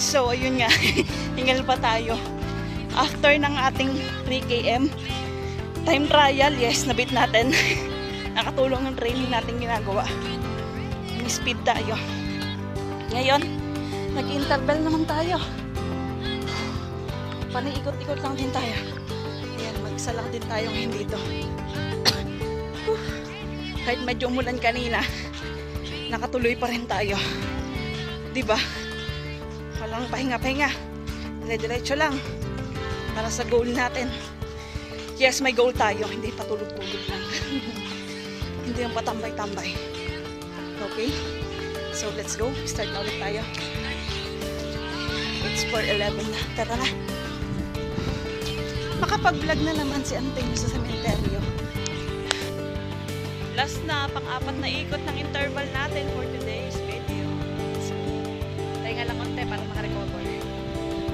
So, ayun nga. Hingal pa tayo. After ng ating 3 km, time trial, yes, nabit natin. Nakatulong ng training natin ginagawa. May speed tayo. Ngayon, nag-interval naman tayo. Paniikot-ikot lang din tayo. Ayan, mag-isa lang din tayo ngayon dito. Kahit medyo umulan kanina, nakatuloy pa rin tayo. Diba? Walang pahinga-pahinga. Dire-diretso lang. Para sa goal natin. Yes, may goal tayo. Hindi patulog-tulog lang. Hindi yung patambay-tambay. Okay? So, let's go. Start na ulit tayo. It's 4:11 na. Tara na. Makapag-vlog na naman si Anteng sa sementeryo. Last na, pang-apat na ikot ng interval natin for today's video. So, tayo nga lang konti para makarecover.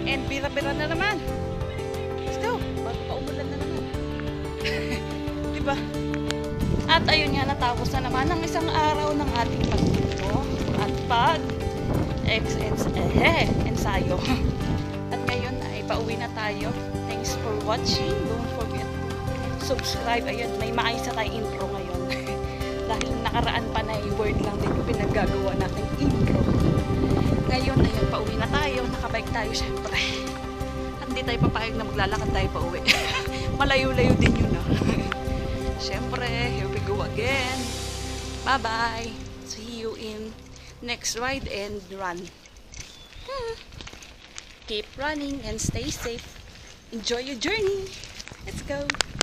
And bira-bira na naman. Let's go. Bago pa umulan na naman. Diba? At ayun nga, natapos na naman ang isang araw ng ating pagtuto at ensayo. At ngayon ay pauwi na tayo. Thanks for watching. Don't forget to subscribe. Ayun, may maayos na tayong intro ngayon. Dahil nakaraan pa na yung word lang din yung pinaggagawa natin intro. Ngayon, ayun, pauwi na tayo. Nakabike tayo syempre. At hindi tayo papayag na maglalakad tayo pauwi. Malayo-layo din yun, no? Syempre, here we go again. Bye-bye. See you in next ride and run. Keep running and stay safe. Enjoy your journey. Let's go.